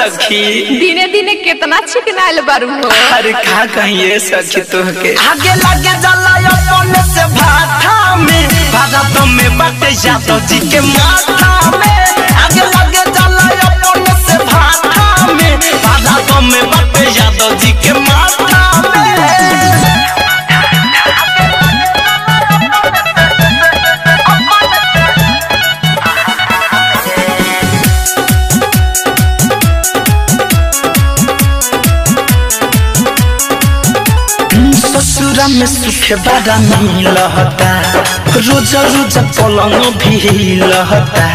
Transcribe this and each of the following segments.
सखी दिने दिने कितना चिकनाइल बारू हो। अरे का कहिए सखी तोहके आगे लगे जला अपने से भाथा में भारत में बाटे यादव जी के माथा में। आगे लगे जला अपने से भाथा में भारत में बाटे यादव जी के माथा में। ससुरा में सुख बड़ा मिलता रोज रोज पलंग भी लहता।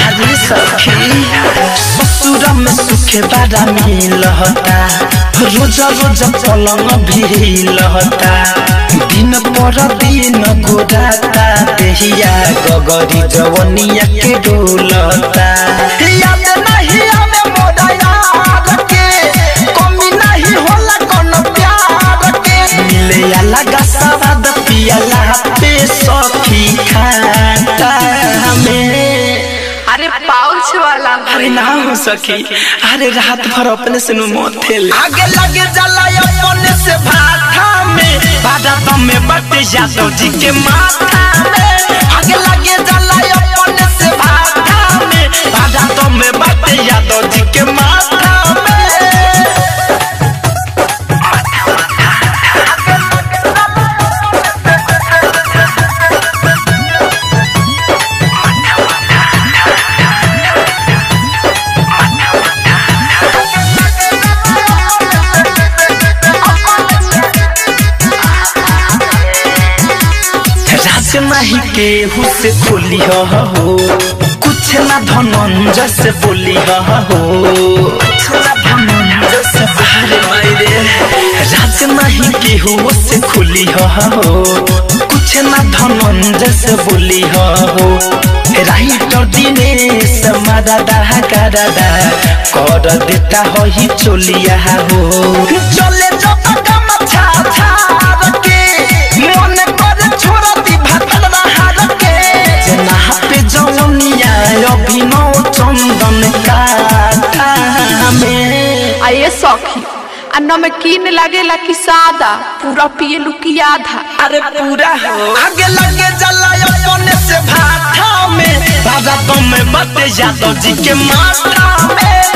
अरे सखी ससुरा में सुख बड़ा मिलता रोज रोज पलंग भी लहता। दिन पर दिन गोराता देहिया गगरी जवनिया के डोलता। याद नहीं आवे मोरा यार के कमी नहीं होला कोनो प्यार के। मिले अलग स्वाद पियला पे सखी खाता हमें। अरे पाउच वाला अरे ना हो सखी अरे रात भर अपने से मोथेल। आगे लगे जला अपने से भाथा में भारत में बाटे यादव जी के माथा में। आगे लगे जला अपने से भाथा में भारत में बाटे यादव जी के माथा में। नहीं केहू से खोली हो कुछ ना धनंजय से बोली हो कुछ ना धनंजय से बाहर मायरे। राज नहीं केहू से खोली हो कुछ ना धनंजय से बोली हो। राइटर दिनेश मारा दाहा करादा कर देता हो ही चोलिया हो। चले जो कम छा छा के मन कर छोड़ दी भागल बाहर के। जना पे जौनिया अभिनव चंदन काटा में। आये सखी अन्ना में कीन लगेला कि सादा पूरा पिए लुकी आधा। अरे पूरा हो। आगे लगे जला अपने से भाथा में भारत में बाटे यादव जी के माथा में।